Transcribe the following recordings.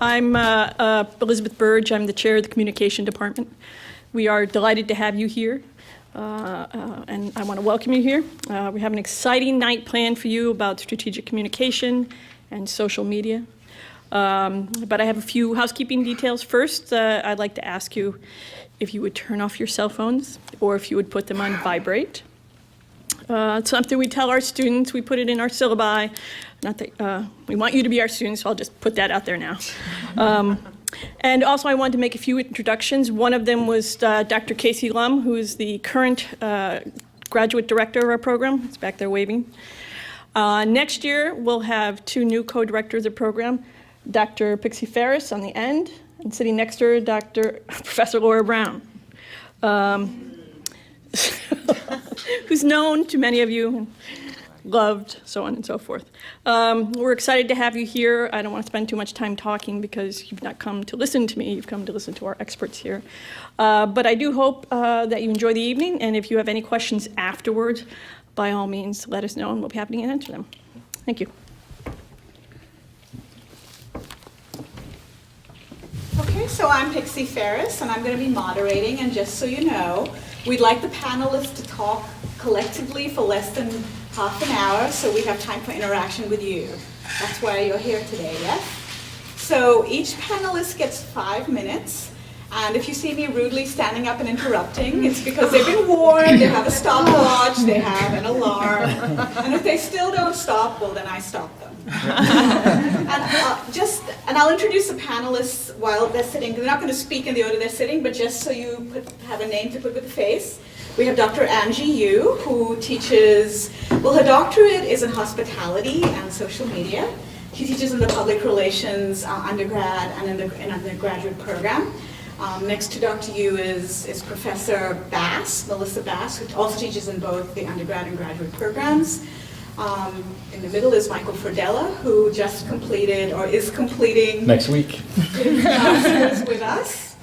I'm Elizabeth Burge. I'm the chair of the communication department. We are delighted to have you here, and I want to welcome you here. We have an exciting night planned for you about strategic communication and social media. But I have a few housekeeping details. First, I'd like to ask you if you would turn off your cell phones or if you would put them on vibrate. It's something we tell our students. We put it in our syllabi. Not that we want you to be our students, so I'll just put that out there now. And also I wanted to make a few introductions. One of them was Dr. Casey Lum, who is the current graduate director of our program. He's back there waving. Next year, we'll have two new co-directors of the program, Dr. Pixie Ferris on the end, and sitting next to her, Professor Lorra Brown, who's known to many of you, and loved, so on and so forth. We're excited to have you here. I don't want to spend too much time talking because you've not come to listen to me, you've come to listen to our experts here. But I do hope that you enjoy the evening, and if you have any questions afterwards, by all means, let us know and we'll be happy to answer them. Thank you. Okay, so I'm Pixie Ferris, and I'm going to be moderating, and just so you know, we'd like the panelists to talk collectively for less than half an hour, so we have time for interaction with you. That's why you're here today, yes? So each panelist gets 5 minutes, and if you see me rudely standing up and interrupting, it's because they've been warned, they have a stopwatch, they have an alarm, and if they still don't stop, well then I stop them. And I'll introduce the panelists while they're sitting. They're not going to speak in the order they're sitting, but just so you have a name to put with the face. We have Dr. Angie Yoo, who teaches, well, her doctorate is in hospitality and social media. She teaches in the public relations undergrad and in the undergraduate program. Next to Dr. Yoo is Professor Melissa Bass, who also teaches in both the undergrad and graduate programs. In the middle is Michael Frodella, who just completed, or is completing next week, his master's with us.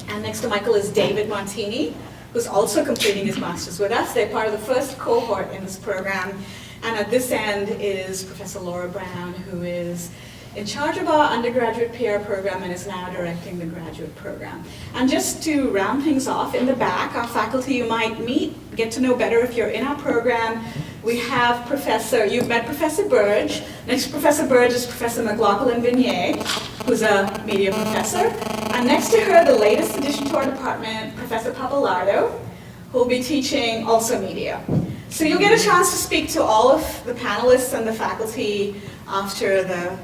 And next to Michael is David Montini, who's also completing his master's with us. They're part of the first cohort in this program. And at this end is Professor Lorra Brown, who is in charge of our undergraduate PR program and is now directing the graduate program. And just to round things off, in the back, our faculty you might meet, get to know better if you're in our program. We have you've met Professor Burge. Next to Professor Burge is Professor McLaughlin-Vignier, who's a media professor. And next to her, the latest addition to our department, Professor Pappalardo, who will be teaching also media. So you'll get a chance to speak to all of the panelists and the faculty after the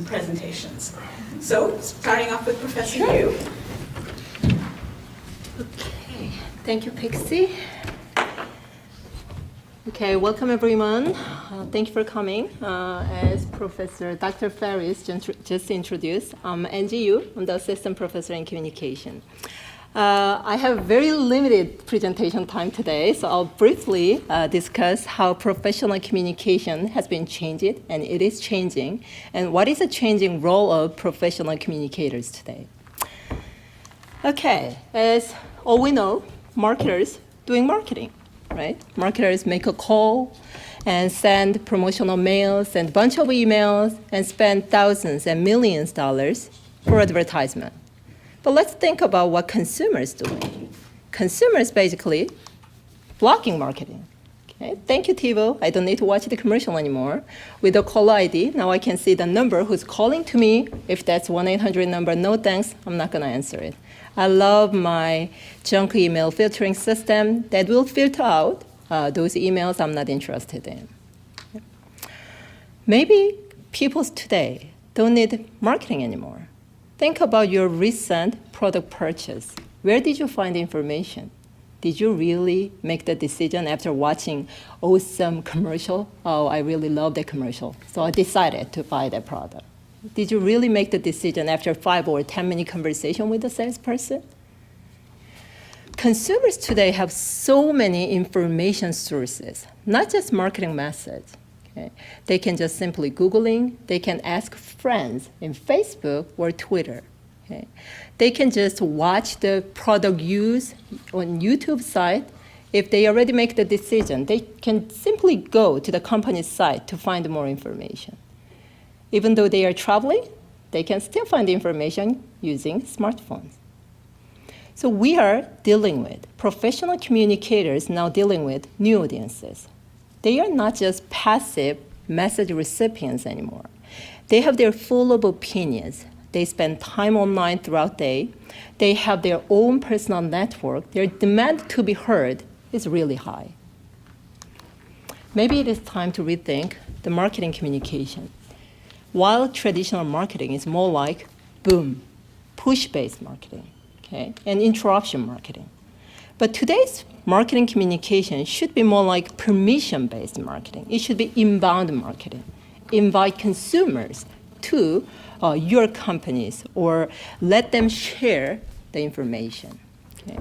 presentations. So, starting off with Professor Yoo. Okay, thank you, Pixie. Okay, welcome everyone. Thank you for coming. As Professor Dr. Ferris just introduced, I'm Angie Yoo. I'm the assistant professor in communication. I have very limited presentation time today, so I'll briefly discuss how professional communication has been changed, and it is changing, and what is the changing role of professional communicators today. Okay, as all we know, marketers doing marketing, right? Marketers make a call and send promotional mails and a bunch of emails and spend thousands and millions of dollars for advertisement. But let's think about what consumers doing. Consumers basically blocking marketing. Okay? Thank you, TiVo. I don't need to watch the commercial anymore. With the caller ID, now I can see the number who's calling to me. If that's 1-800 number, no thanks, I'm not gonna answer it. I love my junk email filtering system that will filter out those emails I'm not interested in. Maybe people today don't need marketing anymore. Think about your recent product purchase. Where did you find information? Did you really make the decision after watching awesome commercial? Oh, I really love that commercial, so I decided to buy that product. Did you really make the decision after 5 or 10-minute conversation with the salesperson? Consumers today have so many information sources, not just marketing methods. Okay? They can just simply Googling, they can ask friends in Facebook or Twitter. Okay? They can just watch the product use on YouTube site. If they already make the decision, they can simply go to the company's site to find more information. Even though they are traveling, they can still find the information using smartphones. So we are dealing with, professional communicators now dealing with new audiences. They are not just passive message recipients anymore. They have their full of opinions. They spend time online throughout the day. They have their own personal network. Their demand to be heard is really high. Maybe it is time to rethink the marketing communication. While traditional marketing is more like boom, push-based marketing, okay, and interruption marketing. But today's marketing communication should be more like permission-based marketing. It should be inbound marketing. Invite consumers to your companies or let them share the information. Okay?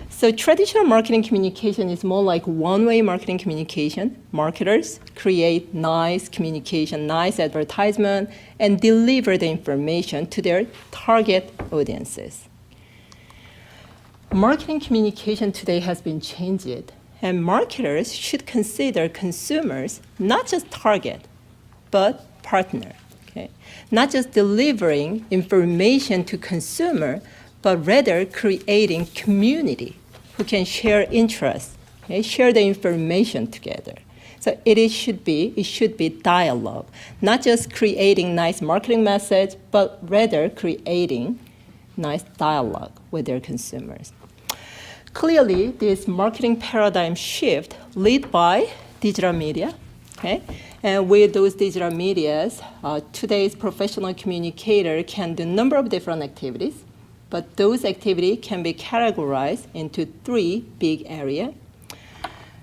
So traditional marketing communication is more like one-way marketing communication. Marketers create nice communication, nice advertisement, and deliver the information to their target audiences. Marketing communication today has been changed, and marketers should consider consumers not just target, but partner. Okay? Not just delivering information to consumer, but rather creating community who can share interests, okay? Share the information together. So it should be dialogue, not just creating nice marketing message, but rather creating nice dialogue with their consumers. Clearly, this marketing paradigm shift led by digital media, okay? And with those digital medias, today's professional communicator can do a number of different activities, but those activities can be categorized into three big areas.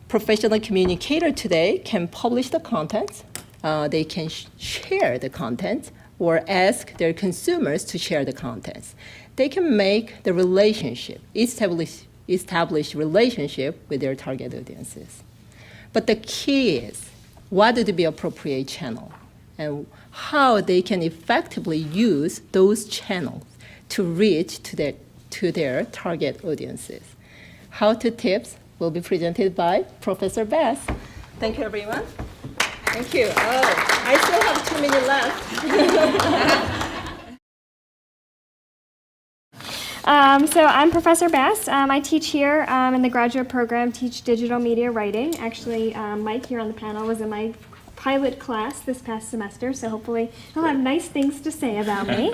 Professional communicator today can publish the content, they can share the content, or ask their consumers to share the contents. They can make the relationship, establish relationship with their target audiences. But the key is, what would be appropriate channel and how they can effectively use those channels to reach to their target audiences. How-to tips will be presented by Professor Bass. Thank you, everyone. Thank you. Oh, I still have 2 minutes left. So I'm Professor Bass. I teach here in the graduate program, teach digital media writing. Actually, Mike here on the panel was in my pilot class this past semester, so hopefully he'll have nice things to say about me.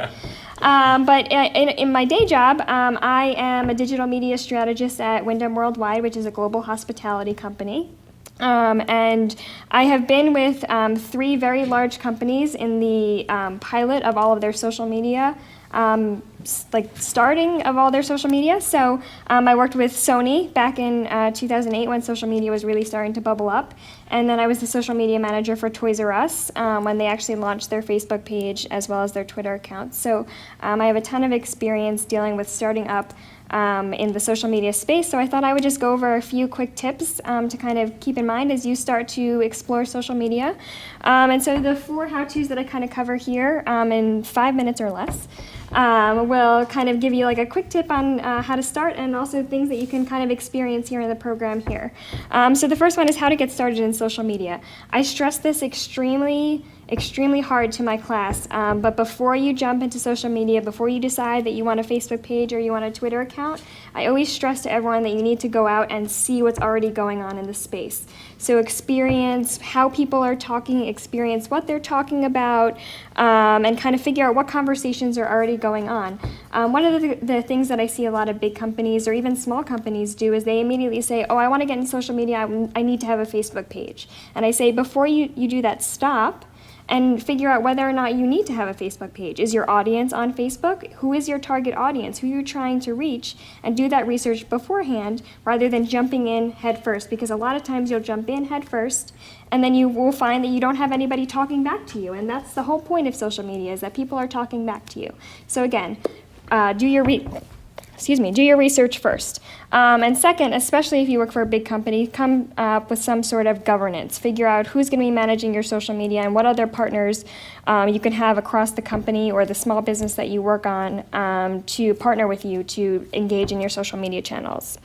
But in my day job, I am a digital media strategist at Wyndham Worldwide, which is a global hospitality company. And I have been with 3 very large companies in the pilot of all of their social media, starting of all their social media. So I worked with Sony back in 2008 when social media was really starting to bubble up. And then I was the social media manager for Toys R Us when they actually launched their Facebook page as well as their Twitter account. So I have a ton of experience dealing with starting up in the social media space. So I thought I would just go over a few quick tips to kind of keep in mind as you start to explore social media. And so the 4 how-tos that I kind of cover here in 5 minutes or less will kind of give you like a quick tip on how to start and also things that you can kind of experience here in the program here. So the first one is how to get started in social media. I stress this extremely hard to my class, but before you jump into social media, before you decide that you want a Facebook page or you want a Twitter account, I always stress to everyone that you need to go out and see what's already going on in the space. So experience how people are talking, experience what they're talking about, and kind of figure out what conversations are already going on. One of the things that I see a lot of big companies or even small companies do is they immediately say, oh, I want to get into social media, I need to have a Facebook page. And I say, before you do that, stop and figure out whether or not you need to have a Facebook page. Is your audience on Facebook? Who is your target audience? Who you're trying to reach? And do that research beforehand rather than jumping in head first, because a lot of times you'll jump in head first and then you will find that you don't have anybody talking back to you. And that's the whole point of social media, is that people are talking back to you. So again, do your research first. And second, especially if you work for a big company, come up with some sort of governance. Figure out who's going to be managing your social media and what other partners you can have across the company or the small business that you work on to partner with you to engage in your social media channels.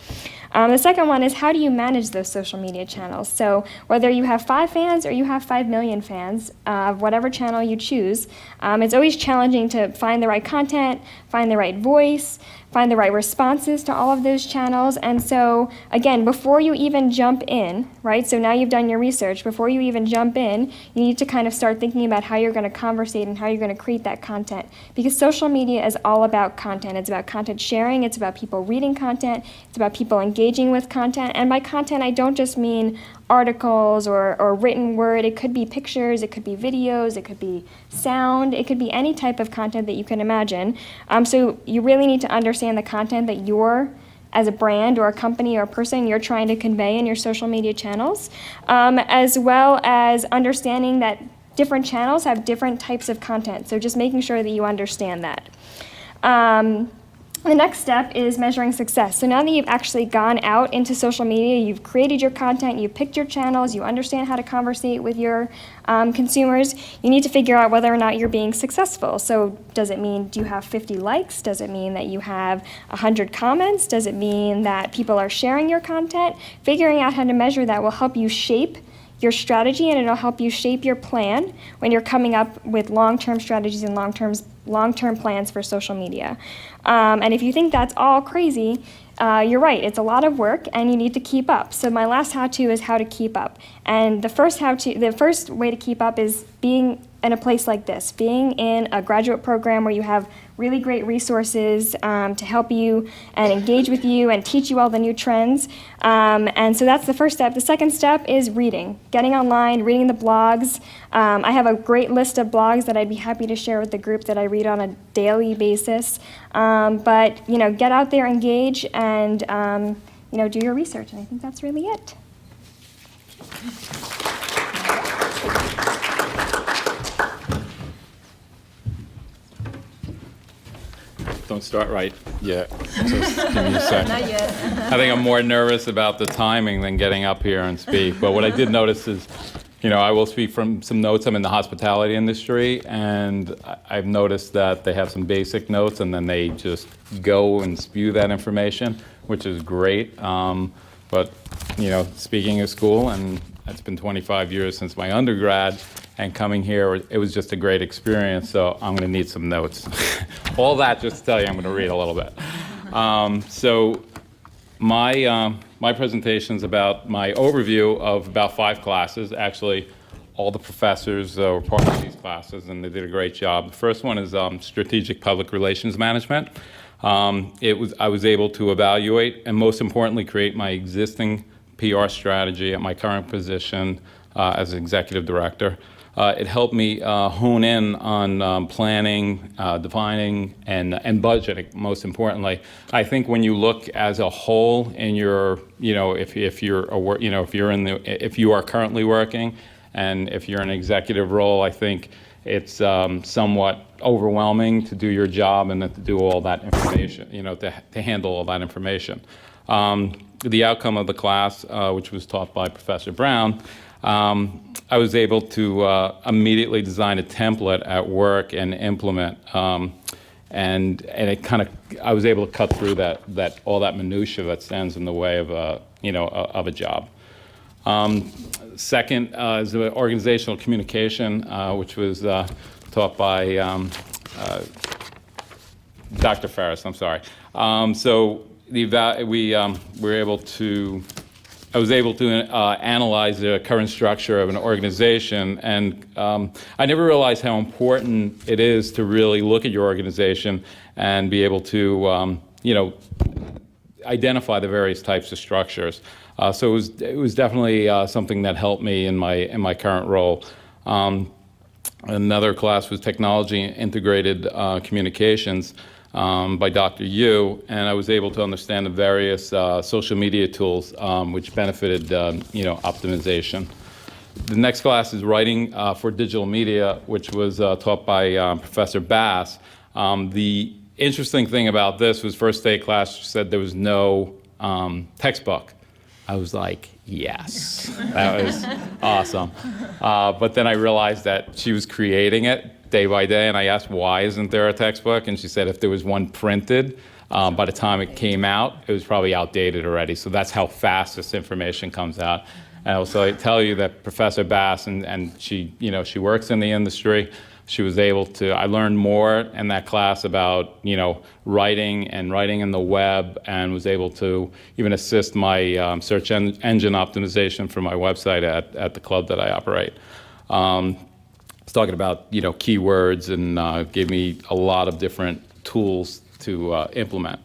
The second one is, how do you manage those social media channels? So whether you have 5 fans or you have 5 million fans of whatever channel you choose, it's always challenging to find the right content, find the right voice, find the right responses to all of those channels. And so, again, before you even jump in, right, so now you've done your research, before you even jump in, you need to kind of start thinking about how you're going to conversate and how you're going to create that content. Because social media is all about content. It's about content sharing, it's about people reading content, it's about people engaging with content. And by content, I don't just mean articles or written word. It could be pictures, it could be videos, it could be sound, it could be any type of content that you can imagine. So you really need to understand the content that you're, as a brand or a company or a person, you're trying to convey in your social media channels, as well as understanding that different channels have different types of content. So just making sure that you understand that. The next step is measuring success. So now that you've actually gone out into social media, you've created your content, you've picked your channels, you understand how to conversate with your consumers, you need to figure out whether or not you're being successful. So does it mean, do you have 50 likes? Does it mean that you have 100 comments? Does it mean that people are sharing your content? Figuring out how to measure that will help you shape your strategy, and it'll help you shape your plan when you're coming up with long-term strategies and long-term plans for social media. And if you think that's all crazy, you're right. It's a lot of work, and you need to keep up. So my last how-to is how to keep up. And the first way to keep up is being in a place like this, being in a graduate program where you have really great resources to help you and engage with you and teach you all the new trends. And so that's the first step. The second step is reading, getting online, reading the blogs. I have a great list of blogs that I'd be happy to share with the group that I read on a daily basis. But get out there, engage, and do your research. And I think that's really it. Don't start right yet. Just give me a second. Not yet. I think I'm more nervous about the timing than getting up here and speak. But what I did notice is, I will speak from some notes. I'm in the hospitality industry, and I've noticed that they have some basic notes, and then they just go and spew that information, which is great. But, speaking of school, and it's been 25 years since my undergrad, and coming here, it was just a great experience, so I'm going to need some notes. All that just to tell you I'm going to read a little bit. So my presentation is about my overview of about 5 classes. Actually, all the professors were part of these classes, and they did a great job. The first one is Strategic Public Relations Management. I was able to evaluate and, most importantly, create my existing PR strategy at my current position as executive director. It helped me hone in on planning, defining, and budgeting. Most importantly, I think when you look as a whole in your, if you are currently working, and if you're in an executive role, I think it's somewhat overwhelming to do your job and then to do all that information, to handle all that information. The outcome of the class, which was taught by Professor Brown, I was able to immediately design a template at work and implement, and it I was able to cut through that all that minutia that stands in the way of a job. Second is the organizational communication, which was taught by Dr. Ferris. I'm sorry. So I was able to analyze the current structure of an organization, and I never realized how important it is to really look at your organization and be able to, identify the various types of structures. So it was definitely something that helped me in my current role. Another class was Technology Integrated Communications by Dr. Yoo, and I was able to understand the various social media tools which benefited, optimization. The next class is Writing for Digital Media, which was taught by Professor Bass. The interesting thing about this was first day class said there was no textbook. I was like, yes, that was awesome. But then I realized that she was creating it day by day, and I asked, why isn't there a textbook? And she said if there was one printed, By the time it came out, it was probably outdated already. So that's how fast this information comes out. And also I tell you that Professor Bass, and she, she works in the industry. She was able to, I learned more in that class about, writing in the web, and was able to even assist my search engine optimization for my website at the club that I operate. It's talking about, keywords, and gave me a lot of different tools to implement.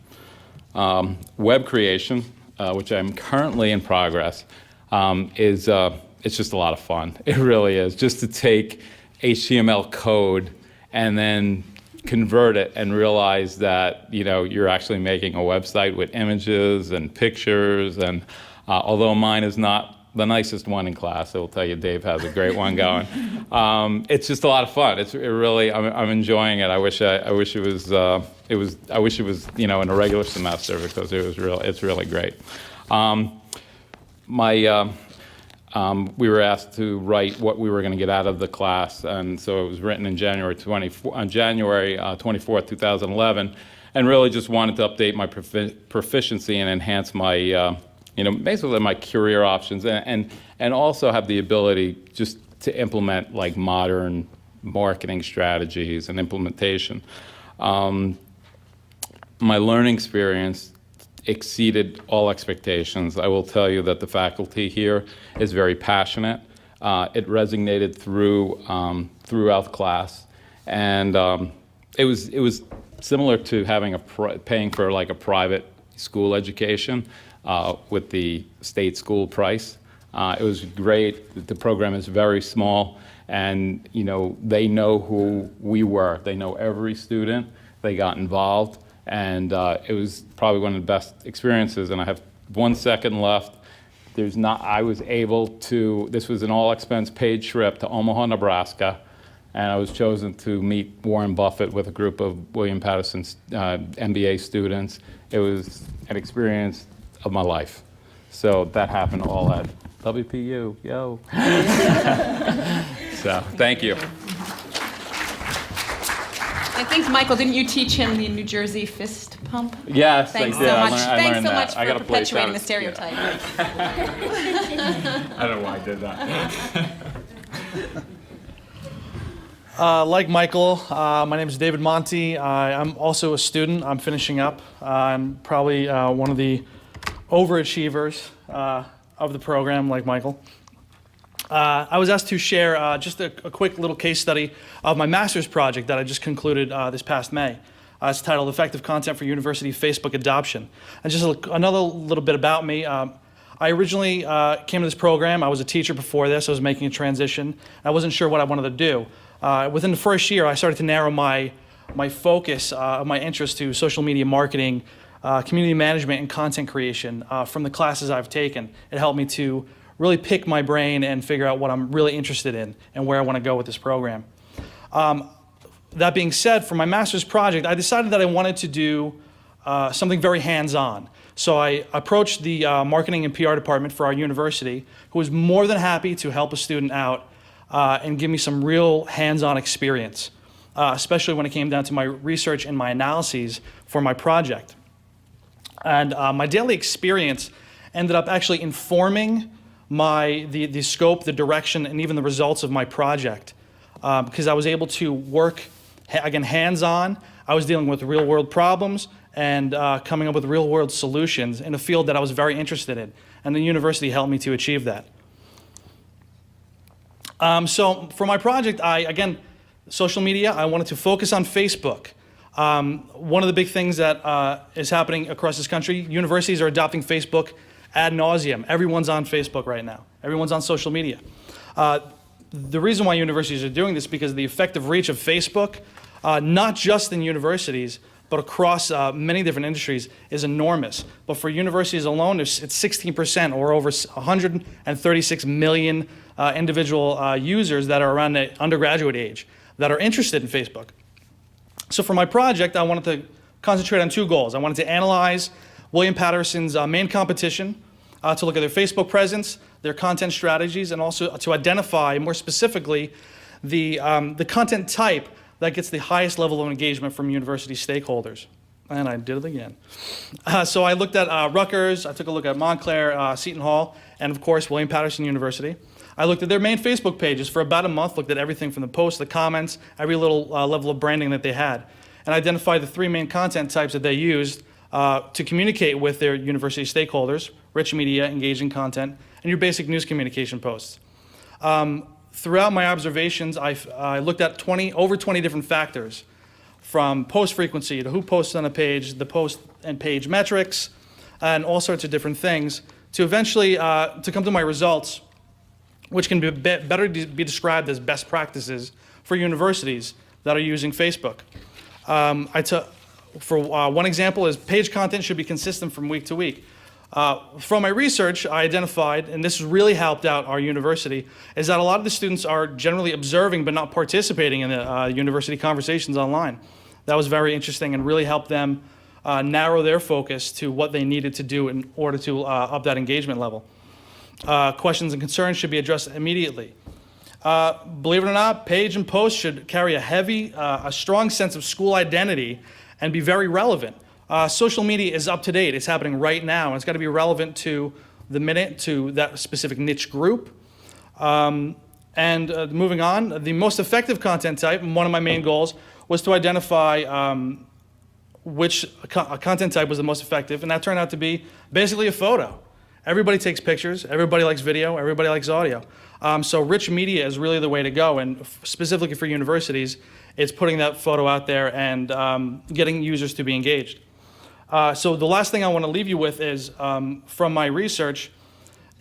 Web creation, which I'm currently in progress, it's just a lot of fun. It really is. Just to take HTML code and then convert it and realize that you're actually making a website with images and pictures. And although mine is not the nicest one in class, I will tell you Dave has a great one going. It's just a lot of fun. It really, I'm enjoying it. I wish it was in a regular semester, because it's really great. We were asked to write what we were going to get out of the class, and so it was written in January 24th, 2011, and really just wanted to update my proficiency and enhance my, basically my career options, and also have the ability just to implement like modern marketing strategies and implementation. My learning experience exceeded all expectations. I will tell you that the faculty here is very passionate. It resonated throughout the class, and it was similar to having paying for like a private school education with the state school price. It was great. The program is very small, and they know who we were. They know every student. They got involved. And it was probably one of the best experiences. And I have 1 second left. I was able to, this was an all-expense paid trip to Omaha, Nebraska. And I was chosen to meet Warren Buffett with a group of William Paterson MBA students. It was an experience of my life. So that happened all at WPU, yo. So thank you. I think, Michael, didn't you teach him the New Jersey fist pump? Yes, Thanks I did. so much. I Thanks learned so that. much I for got a place perpetuating out the of- stereotype. I don't know why I did that. Like Michael, my name is David Monti. I'm also a student. I'm finishing up. I'm probably one of the overachievers of the program, like Michael. I was asked to share just a quick little case study of my master's project that I just concluded this past May. It's titled Effective Content for University Facebook Adoption. And just another little bit about me. I originally came to this program. I was a teacher before this. I was making a transition. I wasn't sure what I wanted to do. Within the first year, I started to narrow my focus of my interest to social media marketing, community management, and content creation from the classes I've taken. It helped me to really pick my brain and figure out what I'm really interested in and where I want to go with this program. That being said, for my master's project, I decided that I wanted to do something very hands-on. So I approached the marketing and PR department for our university, who was more than happy to help a student out and give me some real hands-on experience, especially when it came down to my research and my analyses for my project. And my daily experience ended up actually informing the scope, the direction, and even the results of my project, because I was able to work, again, hands-on. I was dealing with real-world problems and coming up with real-world solutions in a field that I was very interested in, and the university helped me to achieve that. So for my project, social media, I wanted to focus on Facebook. One of the big things that is happening across this country, universities are adopting Facebook ad nauseum. Everyone's on Facebook right now. Everyone's on social media. The reason why universities are doing this is because the effective reach of Facebook, not just in universities, but across many different industries, is enormous. But for universities alone, it's 16%, or over 136 million individual users that are around the undergraduate age that are interested in Facebook. So for my project, I wanted to concentrate on two goals. I wanted to analyze William Paterson's main competition, to look at their Facebook presence, their content strategies, and also to identify more specifically the content type that gets the highest level of engagement from university stakeholders. And I did it again. So I looked at Rutgers, I took a look at Montclair, Seton Hall, and of course, William Paterson University. I looked at their main Facebook pages for about a month, looked at everything from the posts, the comments, every little level of branding that they had, and identified the 3 main content types that they used to communicate with their university stakeholders: rich media, engaging content, and your basic news communication posts. Throughout my observations, I looked at over 20 different factors, from post frequency to who posts on a page, the post and page metrics, and all sorts of different things, to eventually to come to my results, which can be better be described as best practices for universities that are using Facebook. One example is page content should be consistent from week to week. From my research, I identified, and this really helped out our university, is that a lot of the students are generally observing but not participating in the university conversations online. That was very interesting and really helped them narrow their focus to what they needed to do in order to up that engagement level. Questions and concerns should be addressed immediately. Believe it or not, page and post should carry a strong sense of school identity and be very relevant. Social media is up to date. It's happening right now, and it's got to be relevant to the minute, to that specific niche group. Moving on, the most effective content type, and one of my main goals, was to identify which content type was the most effective, and that turned out to be basically a photo. Everybody takes pictures, everybody likes video, everybody likes audio. So rich media is really the way to go, and specifically for universities, it's putting that photo out there and getting users to be engaged. So the last thing I want to leave you with is, from my research,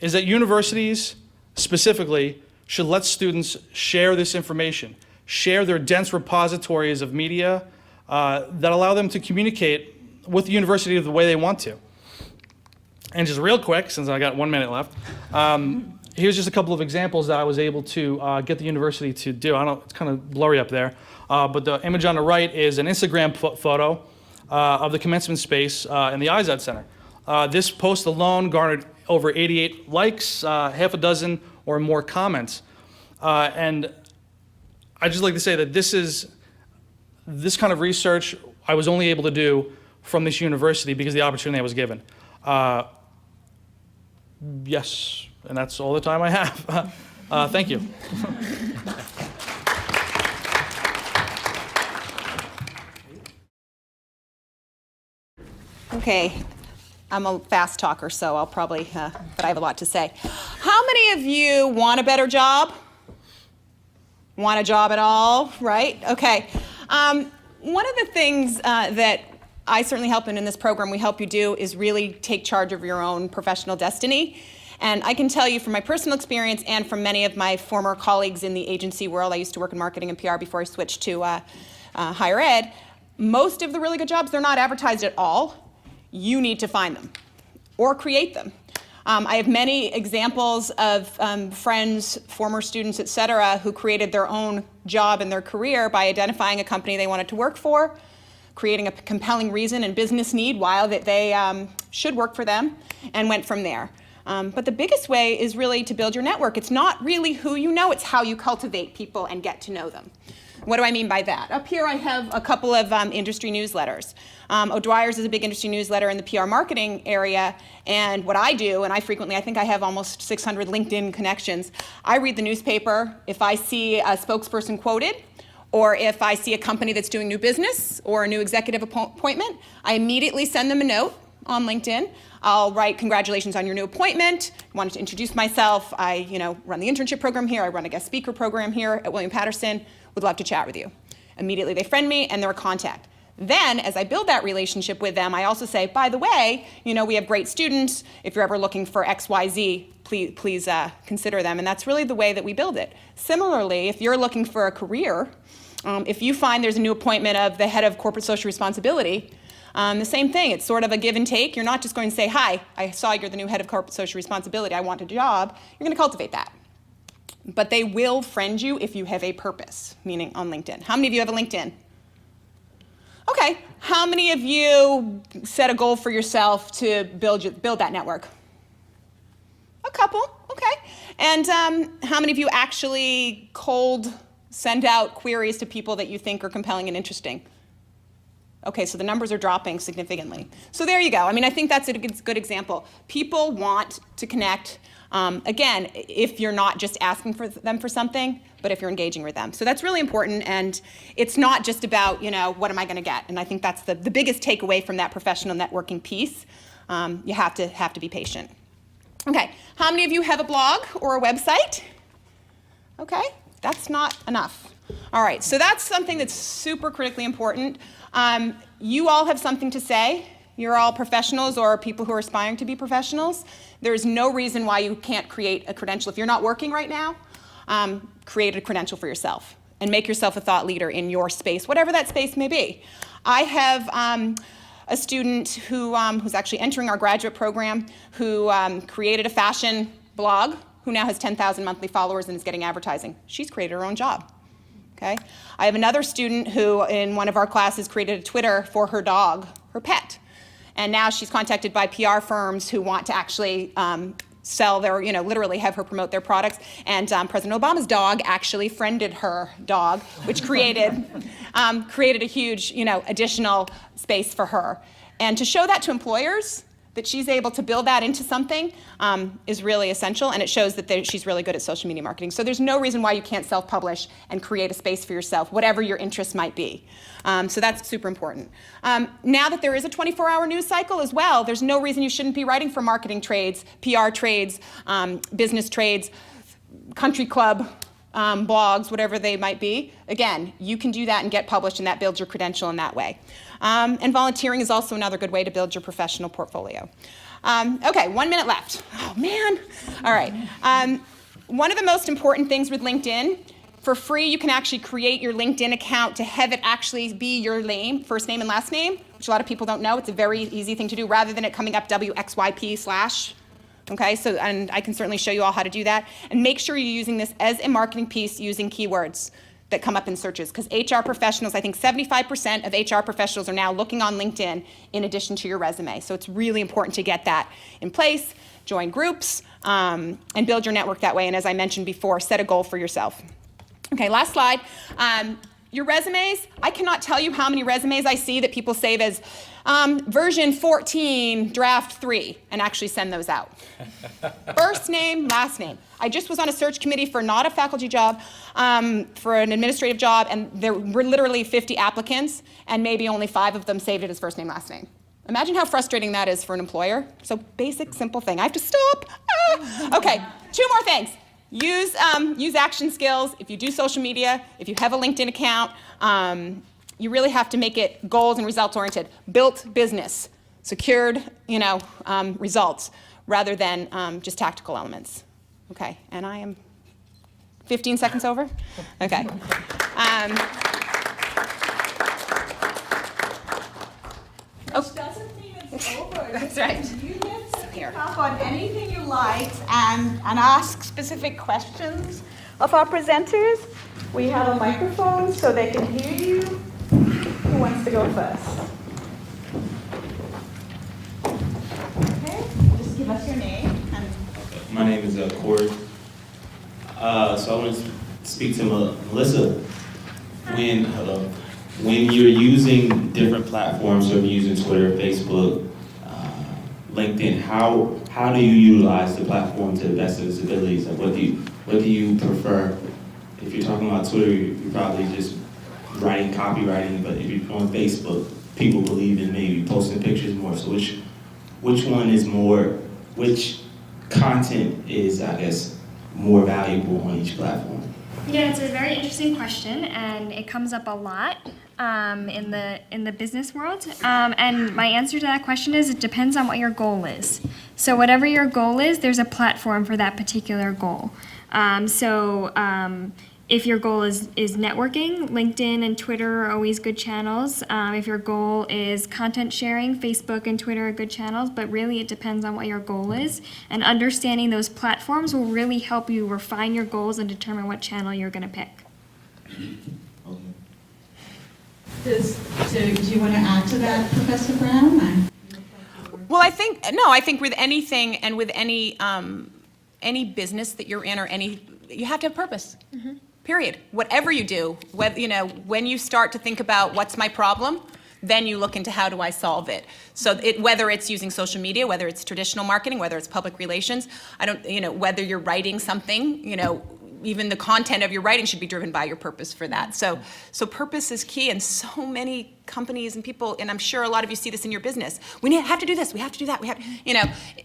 is that universities specifically should let students share this information, share their dense repositories of media that allow them to communicate with the university the way they want to. And just real quick, since I got 1 minute left, here's just a couple of examples that I was able to get the university to do. It's kind of blurry up there, but the image on the right is an Instagram photo of the commencement space in the IZAD Center. This post alone garnered over 88 likes, half a dozen or more comments. And I'd just like to say that this kind of research I was only able to do from this university because of the opportunity I was given. Yes, and that's all the time I have. Thank you. Okay, I'm a fast talker, so I'll probably, but I have a lot to say. How many of you want a better job? Want a job at all, right? Okay. One of the things that I certainly help in this program, we help you do, is really take charge of your own professional destiny. And I can tell you from my personal experience and from many of my former colleagues in the agency world, I used to work in marketing and PR before I switched to higher ed, most of the really good jobs, they're not advertised at all. You need to find them or create them. I have many examples of friends, former students, et cetera, who created their own job in their career by identifying a company they wanted to work for, creating a compelling reason and business need why that they should work for them, and went from there. But the biggest way is really to build your network. It's not really who you know, it's how you cultivate people and get to know them. What do I mean by that? Up here I have a couple of industry newsletters. O'Dwyer's is a big industry newsletter in the PR marketing area, and what I do, and I think I have almost 600 LinkedIn connections, I read the newspaper. If I see a spokesperson quoted, or if I see a company that's doing new business or a new executive appointment, I immediately send them a note on LinkedIn. I'll write, congratulations on your new appointment. I wanted to introduce myself. I run the internship program here. I run a guest speaker program here at William Paterson. Would love to chat with you. Immediately they friend me and they're a contact. Then, as I build that relationship with them, I also say, by the way, we have great students. If you're ever looking for XYZ, please consider them. And that's really the way that we build it. Similarly, if you're looking for a career, if you find there's a new appointment of the head of corporate social responsibility, the same thing. It's sort of a give and take. You're not just going to say, hi, I saw you're the new head of corporate social responsibility. I want a job. You're going to cultivate that. But they will friend you if you have a purpose, meaning on LinkedIn. How many of you have a LinkedIn? Okay. How many of you set a goal for yourself to build that network? A couple. Okay. And how many of you actually cold send out queries to people that you think are compelling and interesting? Okay, so the numbers are dropping significantly. So there you go. I mean, I think that's a good example. People want to connect, again, if you're not just asking for them for something, but if you're engaging with them. So that's really important, and it's not just about, what am I going to get? And I think that's the biggest takeaway from that professional networking piece. You have to be patient. Okay, how many of you have a blog or a website? Okay, that's not enough. All right, so that's something that's super critically important. You all have something to say. You're all professionals or people who are aspiring to be professionals. There's no reason why you can't create a credential. If you're not working right now, create a credential for yourself and make yourself a thought leader in your space, whatever that space may be. I have a student who's actually entering our graduate program who created a fashion blog, who now has 10,000 monthly followers and is getting advertising. She's created her own job. Okay? I have another student who, in one of our classes, created a Twitter for her dog, her pet. And now she's contacted by PR firms who want to actually sell their, literally have her promote their products. And President Obama's dog actually friended her dog, which created a huge, additional space for her. And to show that to employers, that she's able to build that into something is really essential, and it shows that she's really good at social media marketing. So there's no reason why you can't self-publish and create a space for yourself, whatever your interests might be. So that's super important. Now that there is a 24-hour news cycle as well, there's no reason you shouldn't be writing for marketing trades, PR trades, business trades, country club blogs, whatever they might be. Again, you can do that and get published, and that builds your credential in that way. And volunteering is also another good way to build your professional portfolio. Okay, 1 minute left. Oh, man. All right. One of the most important things with LinkedIn, for free, you can actually create your LinkedIn account to have it actually be your name, first name and last name, which a lot of people don't know. It's a very easy thing to do, rather than it coming up WXYP/. Okay, so, and I can certainly show you all how to do that. And make sure you're using this as a marketing piece using keywords that come up in searches, because HR professionals, I think 75% of HR professionals are now looking on LinkedIn in addition to your resume. So it's really important to get that in place, join groups, and build your network that way. And as I mentioned before, set a goal for yourself. Okay, last slide. Your resumes, I cannot tell you how many resumes I see that people save as version 14, draft 3, and actually send those out. First name, last name. I just was on a search committee for not a faculty job, for an administrative job, and there were literally 50 applicants, and maybe only 5 of them saved it as first name, last name. Imagine how frustrating that is for an employer. So basic, simple thing. I have to stop. Okay, 2 more things. Use action skills. If you do social media, if you have a LinkedIn account, you really have to make it goals and results oriented. Built business, secured, results, rather than just tactical elements. Okay, and I am 15 seconds over? Okay. Which doesn't mean it's over. That's right. You get to pick up on anything you like and ask specific questions of our presenters. We have a microphone so they can hear you. Who wants to go first? Okay, just give us your name. My name is Corey. So I want to speak to Melissa. When you're using different platforms, so if you're using Twitter, Facebook, LinkedIn, how do you utilize the platform to the best of its abilities? Like what do you prefer? If you're talking about Twitter, you're probably just writing copywriting, but if you're on Facebook, people believe in maybe posting pictures more. So which one is more, which content is, I guess, more valuable on each platform? Yeah, it's a very interesting question, and it comes up a lot in the business world. And my answer to that question is it depends on what your goal is. So whatever your goal is, there's a platform for that particular goal. If your goal is networking, LinkedIn and Twitter are always good channels. If your goal is content sharing, Facebook and Twitter are good channels, but really it depends on what your goal is. And understanding those platforms will really help you refine your goals and determine what channel you're going to pick. Do you want to add to that, Professor Brown? Well, I think with anything and with any business that you're in or you have to have purpose. Mm-hmm. Period. Whatever you do, when you start to think about what's my problem, then you look into how do I solve it. So whether it's using social media, whether it's traditional marketing, whether it's public relations, whether you're writing something, even the content of your writing should be driven by your purpose for that. So purpose is key, and so many companies and people, and I'm sure a lot of you see this in your business. We have to do this, we have to do that,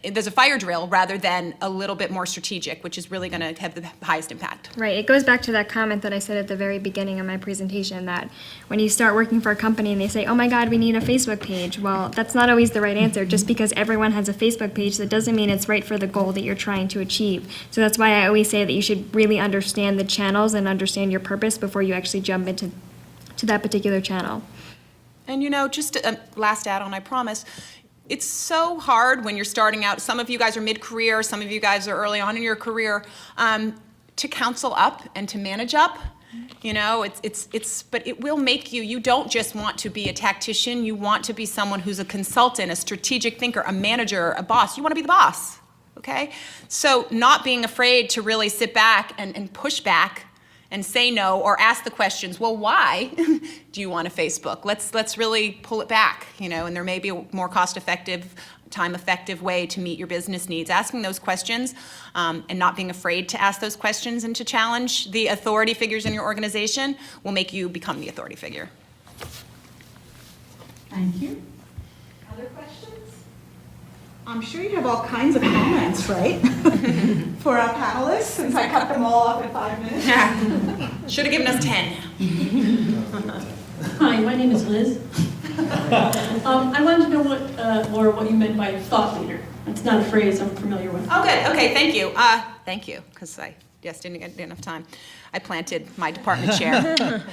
there's a fire drill rather than a little bit more strategic, which is really gonna have the highest impact. Right. It goes back to that comment that I said at the very beginning of my presentation, that when you start working for a company and they say, oh my God, we need a Facebook page. Well, that's not always the right answer. Just because everyone has a Facebook page, that doesn't mean it's right for the goal that you're trying to achieve. So that's why I always say that you should really understand the channels and understand your purpose before you actually jump into that particular channel. And just a last add-on, I promise. It's so hard when you're starting out. Some of you guys are mid-career, some of you guys are early on in your career, to counsel up and to manage up. But it will make you don't just want to be a tactician, you want to be someone who's a consultant, a strategic thinker, a manager, a boss. You want to be the boss, okay? So not being afraid to really sit back and push back and say no, or ask the questions, well, why do you want a Facebook? Let's really pull it back, and there may be a more cost-effective, time-effective way to meet your business needs. Asking those questions and not being afraid to ask those questions and to challenge the authority figures in your organization will make you become the authority figure. Thank you. Other questions? I'm sure you have all kinds of comments, right? For our panelists, since I cut them all off in 5 minutes. Should have given us 10. Hi, my name is Liz. I wanted to know Laura, what you meant by thought leader. It's not a phrase I'm familiar with. Oh, good. Okay, thank you. Thank you, because I didn't get enough time. I planted my department chair.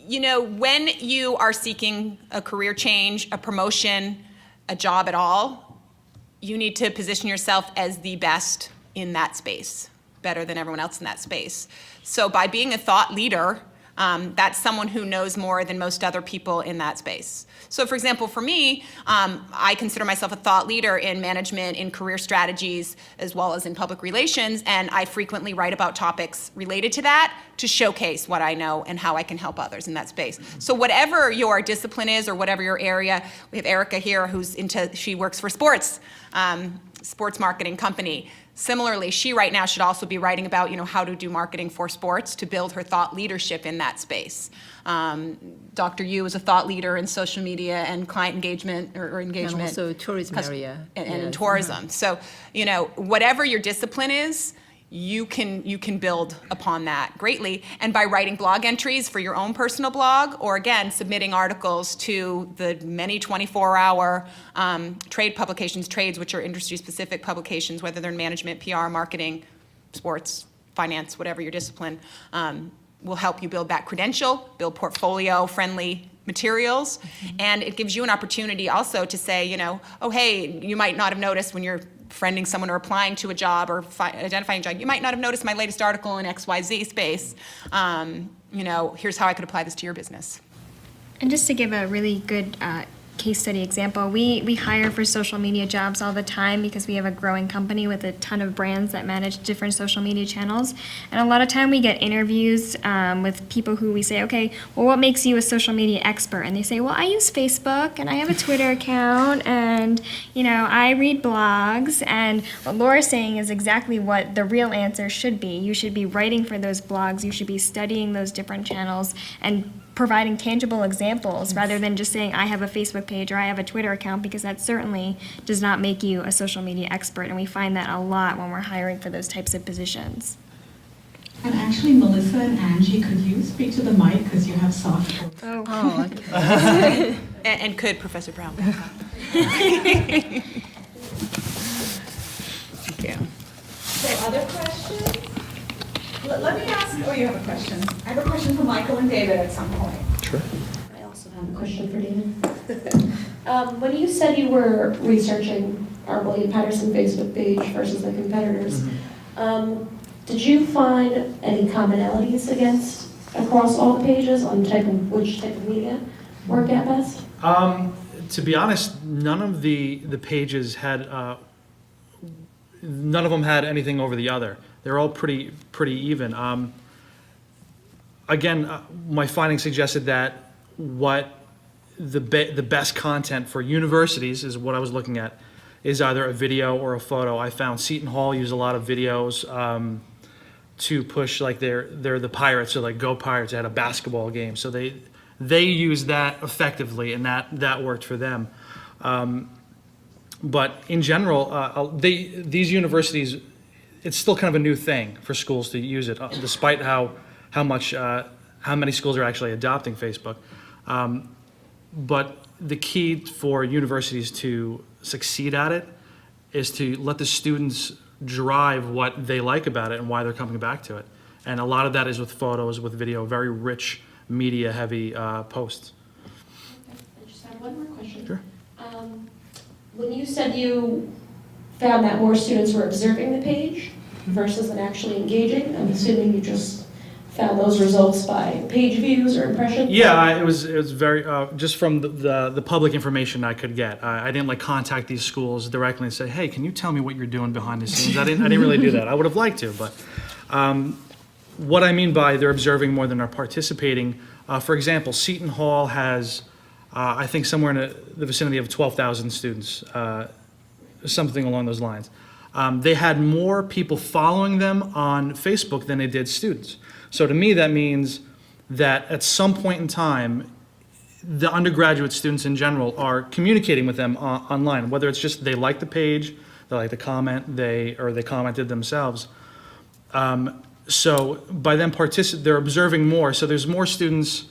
When you are seeking a career change, a promotion, a job at all, you need to position yourself as the best in that space, better than everyone else in that space. So by being a thought leader, that's someone who knows more than most other people in that space. So for example, for me, I consider myself a thought leader in management, in career strategies, as well as in public relations, and I frequently write about topics related to that to showcase what I know and how I can help others in that space. So whatever your discipline is or whatever your area, we have Erica here she works for sports marketing company. Similarly, she right now should also be writing about, how to do marketing for sports to build her thought leadership in that space. Dr. Yoo is a thought leader in social media and client engagement or engagement. And also tourism area. And yes. in tourism. So, whatever your discipline is, you can build upon that greatly. And by writing blog entries for your own personal blog, or again, submitting articles to the many 24-hour trade publications, trades, which are industry-specific publications, whether they're in management, PR, marketing, sports, finance, whatever your discipline, will help you build that credential, build portfolio-friendly materials, and it gives you an opportunity also to say, oh, hey, you might not have noticed when you're friending someone or applying to a job or identifying a job, you might not have noticed my latest article in XYZ space. Here's how I could apply this to your business. And just to give a really good case study example, we hire for social media jobs all the time because we have a growing company with a ton of brands that manage different social media channels. And a lot of time we get interviews with people who we say, okay, well, what makes you a social media expert? And they say, well, I use Facebook and I have a Twitter account and, I read blogs. And what Laura's saying is exactly what the real answer should be. You should be writing for those blogs. You should be studying those different channels and providing tangible examples rather than just saying I have a Facebook page or I have a Twitter account, because that certainly does not make you a social media expert, and we find that a lot when we're hiring for those types of positions. And actually, Melissa and Angie, could you speak to the mic because you have soft voice? Oh, okay. And could Professor Brown? Thank you. So other questions? Let me ask, you have a question. I have a question for Michael and David at some point. Sure. I also have a question for David. When you said you were researching our William Paterson Facebook page versus the competitors, did you find any commonalities across all the pages on which type of media work at best? To be honest, none of the pages had, none of them had anything over the other. They're all pretty even. Again, my findings suggested that what the best content for universities is what I was looking at, is either a video or a photo. I found Seton Hall used a lot of videos to push, like they're the Pirates, so like Go Pirates. They had a basketball game, so they used that effectively, and that worked for them. But in general, these universities, it's still kind of a new thing for schools to use it, despite how many schools are actually adopting Facebook. But the key for universities to succeed at it is to let the students drive what they like about it and why they're coming back to it. And a lot of that is with photos, with video, very rich, media-heavy posts. Okay, I just have one more question. Sure. When you said you found that more students were observing the page versus than actually engaging, I'm assuming you just found those results by page views or impressions? Yeah, it was very, just from the public information I could get. I didn't like contact these schools directly and say, hey, can you tell me what you're doing behind the scenes? I didn't really do that. I would have liked to, but what I mean by they're observing more than they're participating, for example, Seton Hall has, I think somewhere in the vicinity of 12,000 students, something along those lines. They had more people following them on Facebook than they did students. So to me, that means that at some point in time, the undergraduate students in general are communicating with them online, whether it's just they like the page, they like the comment, or they commented themselves. So by them they're observing more. So there's more students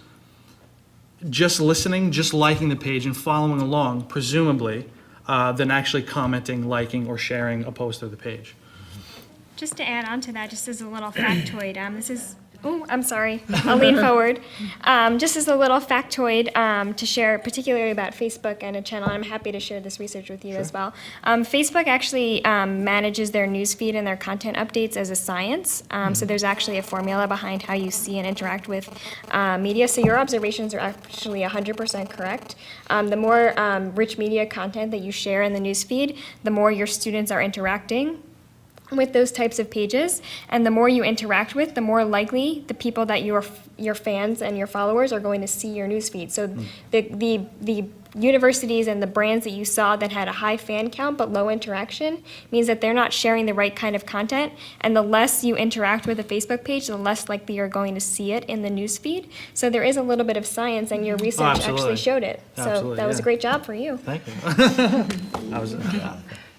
just listening, just liking the page and following along, presumably, than actually commenting, liking, or sharing a post of the page. Just to add on to that, just as a little factoid, this is, oh, I'm sorry, I'll lean forward. Just as a little factoid to share particularly about Facebook and a channel, I'm happy to share this research with you as well. Facebook actually manages their newsfeed and their content updates as a science. So there's actually a formula behind how you see and interact with media. So your observations are actually 100% correct. The more rich media content that you share in the newsfeed, the more your students are interacting with those types of pages, and the more you interact with, the more likely the people that your fans and your followers are going to see your newsfeed. So the universities and the brands that you saw that had a high fan count but low interaction means that they're not sharing the right kind of content, and the less you interact with a Facebook page, the less likely you're going to see it in the newsfeed. So there is a little bit of science, and your research actually showed it. So that was a great job for you. Thank you.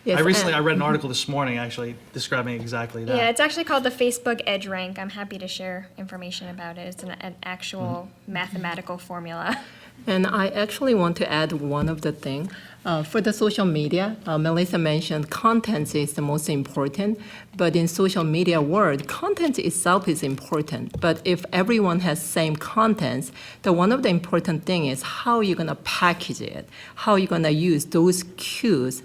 Yes, I read an article this morning actually describing exactly that. Yeah, it's actually called the Facebook Edge Rank. I'm happy to share information about it. It's an actual mathematical formula. And I actually want to add one of the things. For the social media, Melissa mentioned content is the most important, but in social media world, content itself is important. But if everyone has same contents, then one of the important thing is how you're gonna package it, how you're gonna use those cues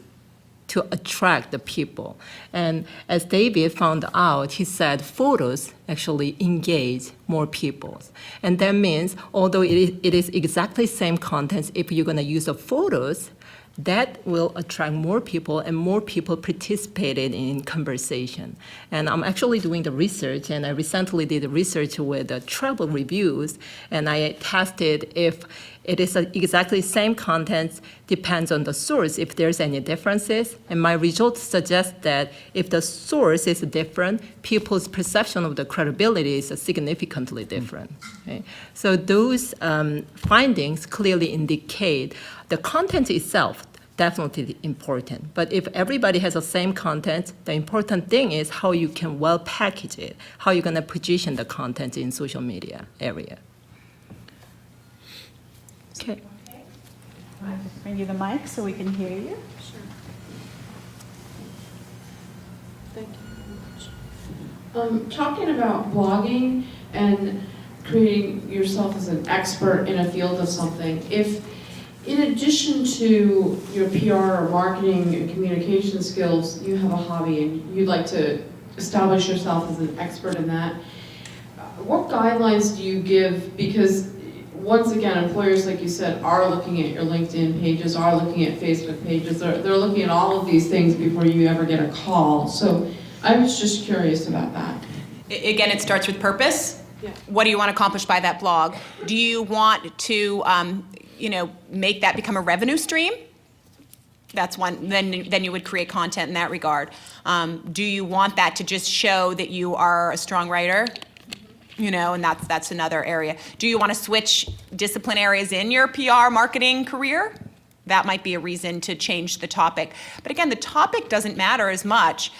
to attract the people. And as David found out, he said photos actually engage more people. And that means, although it is exactly same contents, if you're gonna use the photos, that will attract more people, and more people participated in conversation. And I'm actually doing the research, and I recently did research with the travel reviews, and I tested if it is exactly same content, depends on the source, if there's any differences. And my results suggest that if the source is different, people's perception of the credibility is significantly different. Okay? So those findings clearly indicate the content itself definitely important. But if everybody has the same content, the important thing is how you can well package it, how you're going to position the content in social media area. Okay. I'll bring you the mic so we can hear you. Thank you. Talking about blogging and creating yourself as an expert in a field of something, if in addition to your PR or marketing and communication skills, you have a hobby and you'd like to establish yourself as an expert in that, what guidelines do you give? Because once again, employers, like you said, are looking at your LinkedIn pages, are looking at Facebook pages, they're looking at all of these things before you ever get a call. So I was just curious about that. Again, it starts with purpose. What do you want to accomplish by that blog? Do you want to, make that become a revenue stream? That's one. Then you would create content in that regard. Do you want that to just show that you are a strong writer? And that's another area. Do you want to switch discipline areas in your PR marketing career? That might be a reason to change the topic. But again, the topic doesn't matter as much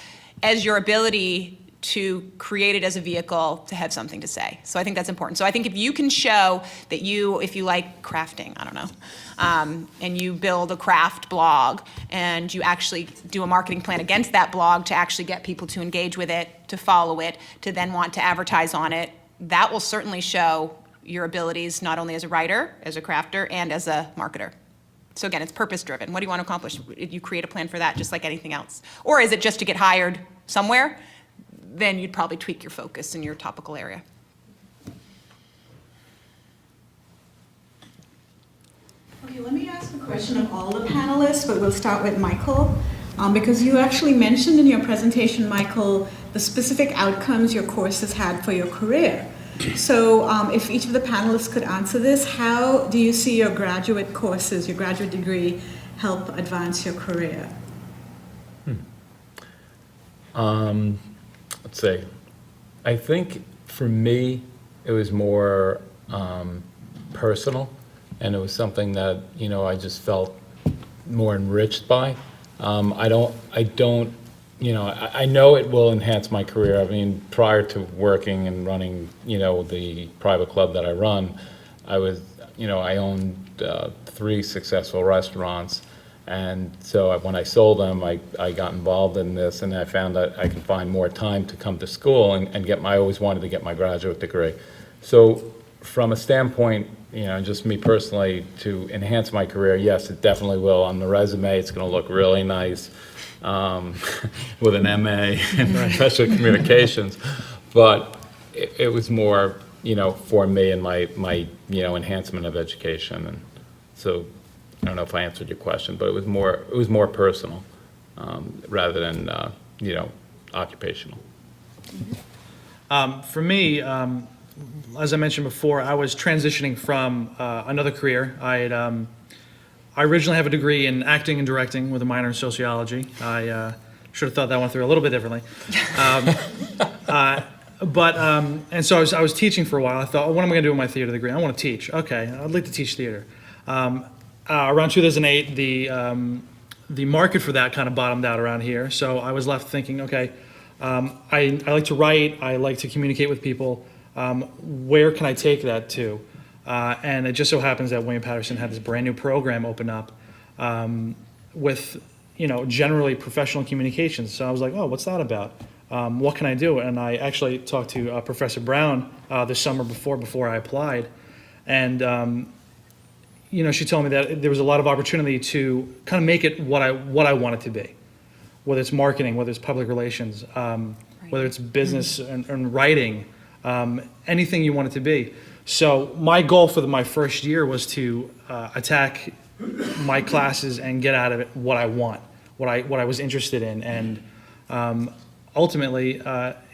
as your ability to create it as a vehicle to have something to say. So I think that's important. So I think if you can show that if you like crafting, I don't know, and you build a craft blog and you actually do a marketing plan against that blog to actually get people to engage with it, to follow it, to then want to advertise on it, that will certainly show your abilities not only as a writer, as a crafter, and as a marketer. So again, it's purpose-driven. What do you want to accomplish? You create a plan for that just like anything else. Or is it just to get hired somewhere? Then you'd probably tweak your focus in your topical area. Okay, let me ask a question of all the panelists, but we'll start with Michael. Because you actually mentioned in your presentation, Michael, the specific outcomes your courses had for your career. So if each of the panelists could answer this, how do you see your graduate courses, your graduate degree, help advance your career? Let's see. I think for me, it was more personal, and it was something that I just felt more enriched by. I know it will enhance my career. I mean, prior to working and running, the private club that I run, I owned 3 successful restaurants. And so when I sold them, I got involved in this, and I found that I could find more time to come to school and I always wanted to get my graduate degree. So from a standpoint, just me personally, to enhance my career, yes, it definitely will. On the resume, it's going to look really nice with an M.A. in professional communications. But it was more, for me and my enhancement of education. And so I don't know if I answered your question, but it was more personal rather than occupational. For me, as I mentioned before, I was transitioning from another career. I originally have a degree in acting and directing with a minor in sociology. I should have thought that one through a little bit differently. And so I was teaching for a while. I thought, what am I going to do with my theater degree? I want to teach. Okay, I'd like to teach theater. Around 2008, the market for that kind of bottomed out around here. So I was left thinking, okay, I like to write, I like to communicate with people. Where can I take that to? And it just so happens that William Paterson had this brand new program open up with, generally professional communications. So I was like, oh, what's that about? What can I do? And I actually talked to Professor Brown this summer before I applied. And she told me that there was a lot of opportunity to kind of make it what I want it to be, whether it's marketing, whether it's public relations, whether it's business and writing, anything you want it to be. So my goal for my first year was to attack my classes and get out of it what I want, what I was interested in, and ultimately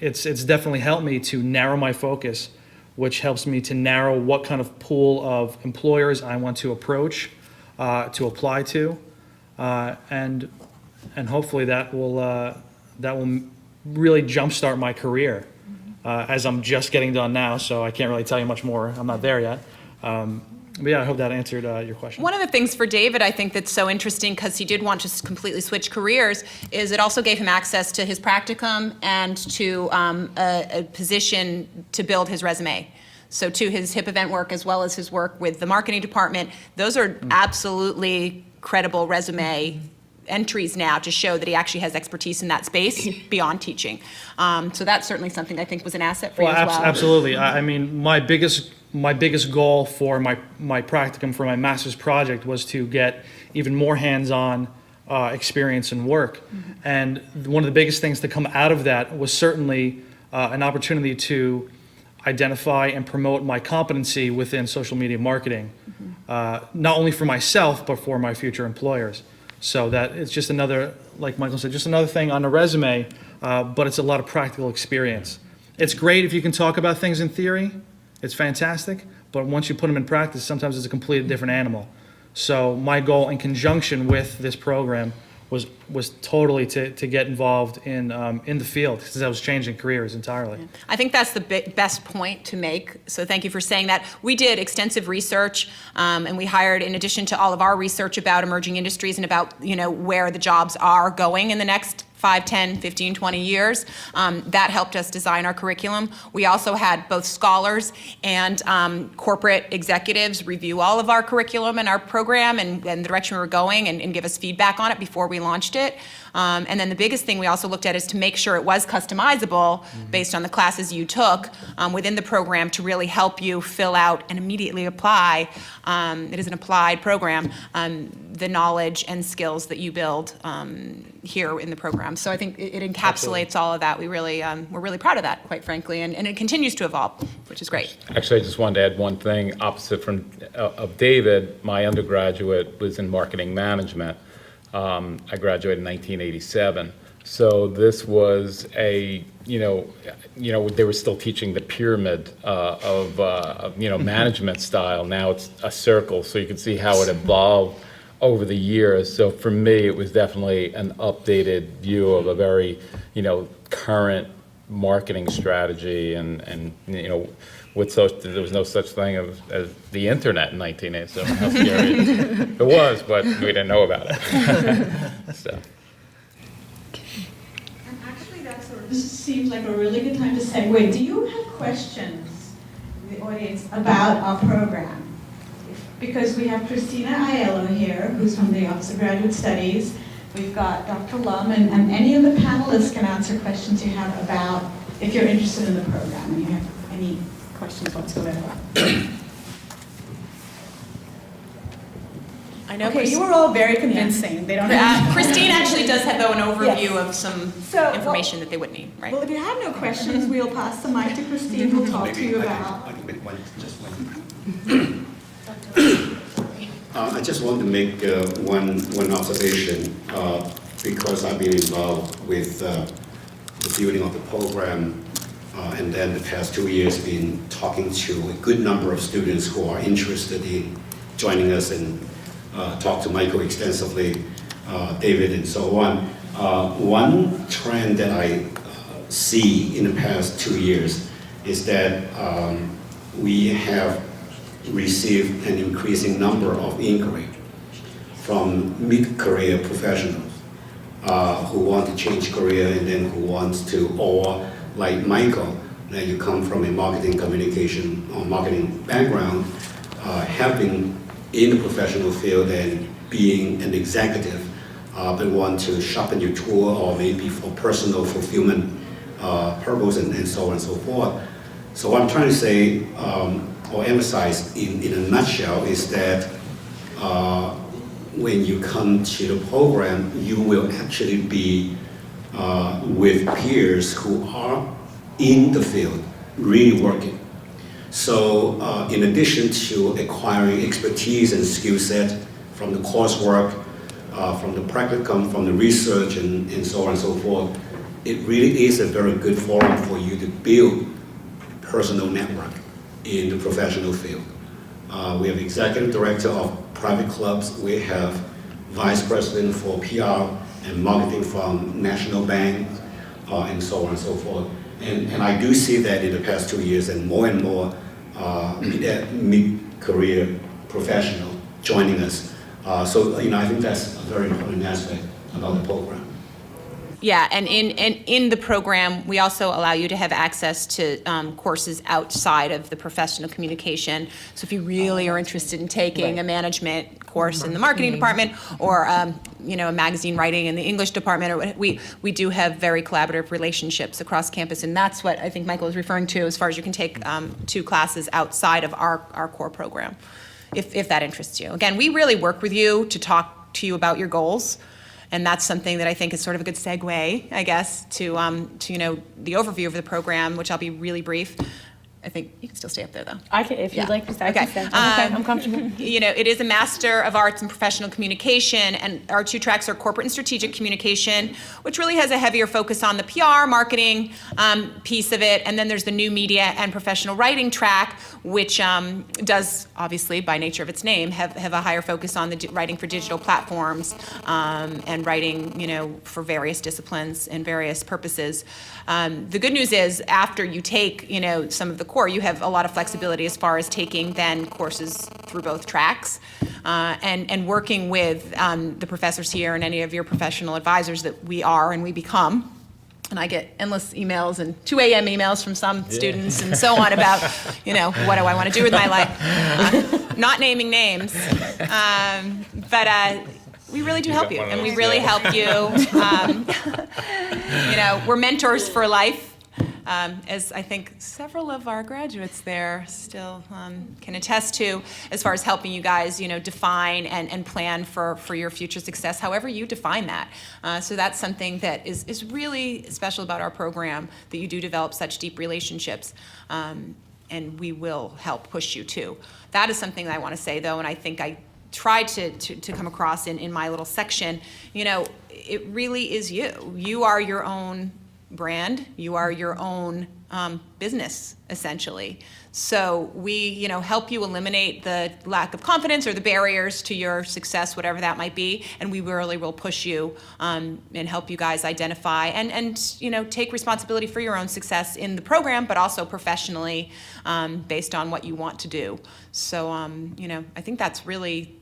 it's definitely helped me to narrow my focus, which helps me to narrow what kind of pool of employers I want to approach, to apply to, and hopefully that will really jumpstart my career, as I'm just getting done now, so I can't really tell you much more. I'm not there yet. But yeah, I hope that answered your question. One of the things for David, I think that's so interesting, because he did want to completely switch careers, is it also gave him access to his practicum and to a position to build his resume. So to his HIP event work as well as his work with the marketing department, those are absolutely credible resume entries now to show that he actually has expertise in that space beyond teaching. So that's certainly something I think was an asset for you as well. Absolutely. I mean, my biggest goal for my practicum for my master's project was to get even more hands-on experience and work. And one of the biggest things to come out of that was certainly an opportunity to identify and promote my competency within social media marketing, not only for myself, but for my future employers. So that it's just another, like Michael said, just another thing on a resume, but it's a lot of practical experience. it's great if you can talk about things in theory. It's fantastic. But once you put them in practice, sometimes it's a completely different animal. So my goal in conjunction with this program was totally to get involved in the field, since I was changing careers entirely. I think that's the best point to make, so thank you for saying that. We did extensive research, and we hired, in addition to all of our research about emerging industries and about where the jobs are going in the next 5, 10, 15, 20 years. That helped us design our curriculum. We also had both scholars and corporate executives review all of our curriculum and our program and the direction we were going and give us feedback on it before we launched it. And then the biggest thing we also looked at is to make sure it was customizable based on the classes you took within the program to really help you fill out and immediately apply. It is an applied program, the knowledge and skills that you build here in the program. So I think it encapsulates all of that. We're really proud of that, quite frankly, and it continues to evolve, which is great. Actually, I just wanted to add one thing opposite of David. My undergraduate was in marketing management. I graduated in 1987. So this was they were still teaching the pyramid of management style. Now it's a circle, so you can see how it evolved over the years. So for me, it was definitely an updated view of a very, current marketing strategy, and there was no such thing as the internet in 1987. How scary it was, but we didn't know about it. So. And actually, this seems like a really good time to segue. Do you have questions, in the audience, about our program? Because we have Christina Aiello here, who's from the Office of Graduate Studies. We've got Dr. Lum, and any of the panelists can answer questions you have about, if you're interested in the program and you have any questions whatsoever. I know. Okay, you were all very convincing. They don't have Christine actually does have, though, an overview of some So, information that they would need, right? Well, if you have no questions, we'll pass the mic to Christine, who'll talk to you about. I can make just one. I just want to make one observation because I've been involved with the building of the program and then the past 2 years been talking to a good number of students who are interested in joining us and talk to Michael extensively, David and so on. One trend that I see in the past 2 years is that we have received an increasing number of inquiry from mid-career professionals who want to change career and then who wants to, or like Michael, that you come from a marketing communication or marketing background, have been in the professional field and being an executive, but want to sharpen your tool or maybe for personal fulfillment purpose and so on and so forth. So what I'm trying to say or emphasize in a nutshell is that when you come to the program, you will actually be with peers who are in the field, really working. So in addition to acquiring expertise and skill set from the coursework, from the practicum, from the research and so on and so forth, it really is a very good forum for you to build personal network in the professional field. We have executive director of private clubs. We have vice president for PR and marketing from national bank, and so on and so forth. And I do see that in the past 2 years, and more mid-career professional joining us. So I think that's a very important aspect about the program. Yeah, and in the program, we also allow you to have access to courses outside of the professional communication. So if you really are interested in taking a management course in the marketing department, or a magazine writing in the English department, or we do have very collaborative relationships across campus, and that's what I think Michael is referring to as far as you can take 2 classes outside of our core program, if that interests you. Again, we really work with you to talk to you about your goals. And that's something that I think is sort of a good segue, I guess, to the overview of the program, which I'll be really brief. I think you can still stay up there, though. I can, if Yeah. you'd like to stay. I Okay. can stay. I'm okay. I'm comfortable. You know, it is a Master of Arts in Professional Communication, and our 2 tracks are Corporate and Strategic Communication, which really has a heavier focus on the PR, marketing piece of it, and then there's the New Media and Professional Writing track, which does, obviously, by nature of its name, have a higher focus on the writing for digital platforms and writing, you know, for various disciplines and various purposes. The good news is, after you take, you know, some of the core, you have a lot of flexibility as far as taking then courses through both tracks and working with the professors here and any of your professional advisors that we are and we become. And I get endless emails and 2 a.m. emails from some students and so on about, you know, what do I want to do with my life? Not naming names, but we really do help you, and we really help you. You know, we're mentors for life. As I think several of our graduates there still can attest to, as far as helping you guys, you know, define and plan for your future success, however you define that. So that's something that is really special about our program, that you do develop such deep relationships, and we will help push you too. That is something that I want to say, though, and I think I tried to come across in my little section. You know, it really is you. You are your own brand. You are your own business, essentially. So we, you know, help you eliminate the lack of confidence or the barriers to your success, whatever that might be, and we really will push you and help you guys identify and you know, take responsibility for your own success in the program, but also professionally based on what you want to do. So, you know, I think that's really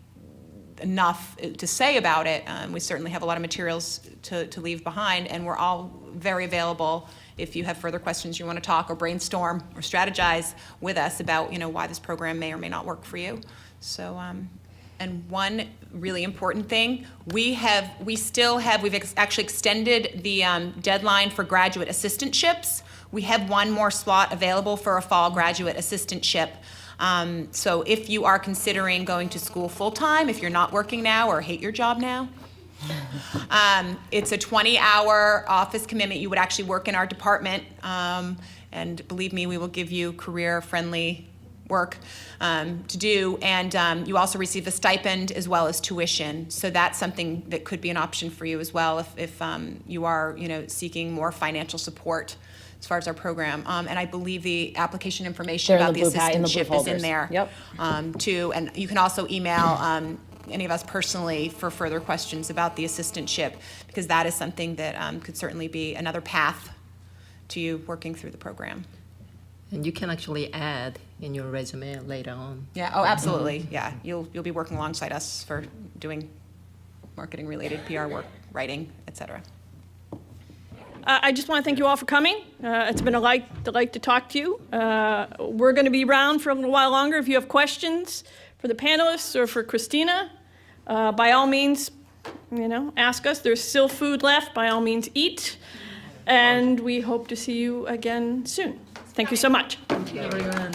enough to say about it. We certainly have a lot of materials to leave behind, and we're all very available if you have further questions you want to talk or brainstorm or strategize with us about, you know, why this program may or may not work for you. So, and one really important thing, we've actually extended the deadline for graduate assistantships. We have one more slot available for a fall graduate assistantship. So if you are considering going to school full-time, if you're not working now or hate your job now, it's a 20-hour office commitment. You would actually work in our department, and believe me, we will give you career-friendly work to do, and you also receive a stipend as well as tuition. So that's something that could be an option for you as well if you are, you know, seeking more financial support as far as our program. And I believe the application information about the assistantship is in there. Yep. Too. And you can also email any of us personally for further questions about the assistantship, because that is something that could certainly be another path to you working through the program. And you can actually add in your resume later on. Yeah, oh, absolutely, yeah. You'll be working alongside us for doing marketing-related PR work, writing, et cetera. I just want to thank you all for coming. It's been a delight to talk to you. We're going to be around for a little while longer. If you have questions for the panelists or for Christina, by all means, you know, ask us. There's still food left. By all means, eat. And we hope to see you again soon. Thank you so much. Thank you, everyone.